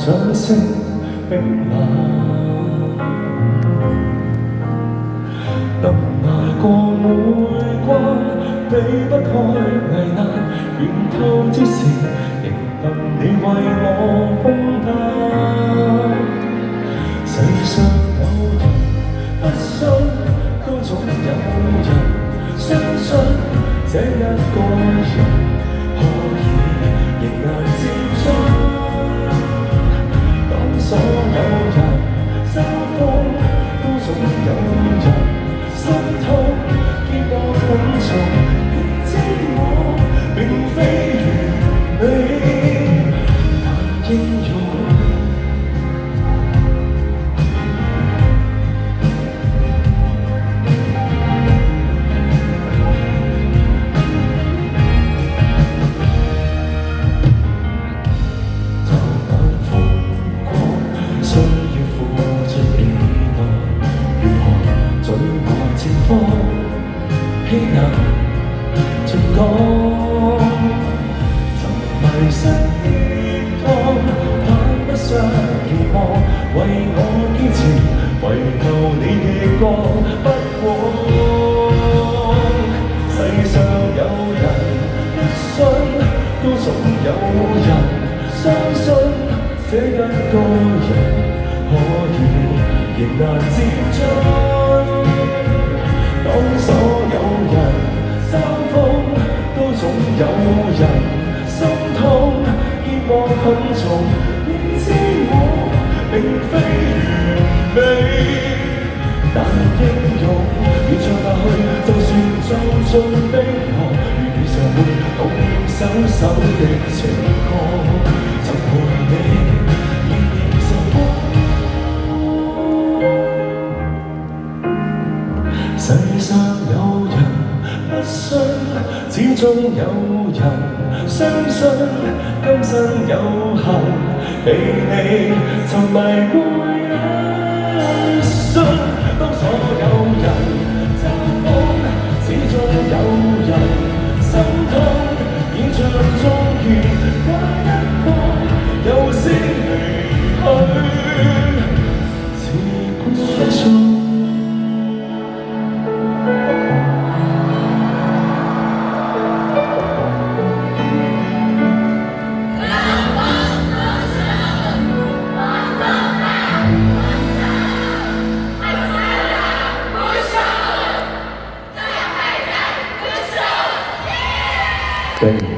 掌聲冰冷，能捱過每關，避不開危難，源頭之時，仍憑你為我分擔。世上有人不信，都總有人相信，這一個人可以迎難接觸。所有人收風，都總有人心痛，結我很重。你知我並非完美，但英勇。稀難盡講，曾迷失熱湯，攀不上期望，為我堅持，為求你嘅光不枉。世上有人不信，都總有人相信，這一個人可以迎難接觸。當所有人收風，都總有人心痛，結我很重。你知我並非完美，但英勇要再下去，就算走進冰河，如你常會動手手的情歌，就陪你。世上有人不信，始終有人相信，今生有幸被你沉迷過一生。當所有人爭風，始終有人心痛，演唱終於那一個有聲離去，似觀眾。对。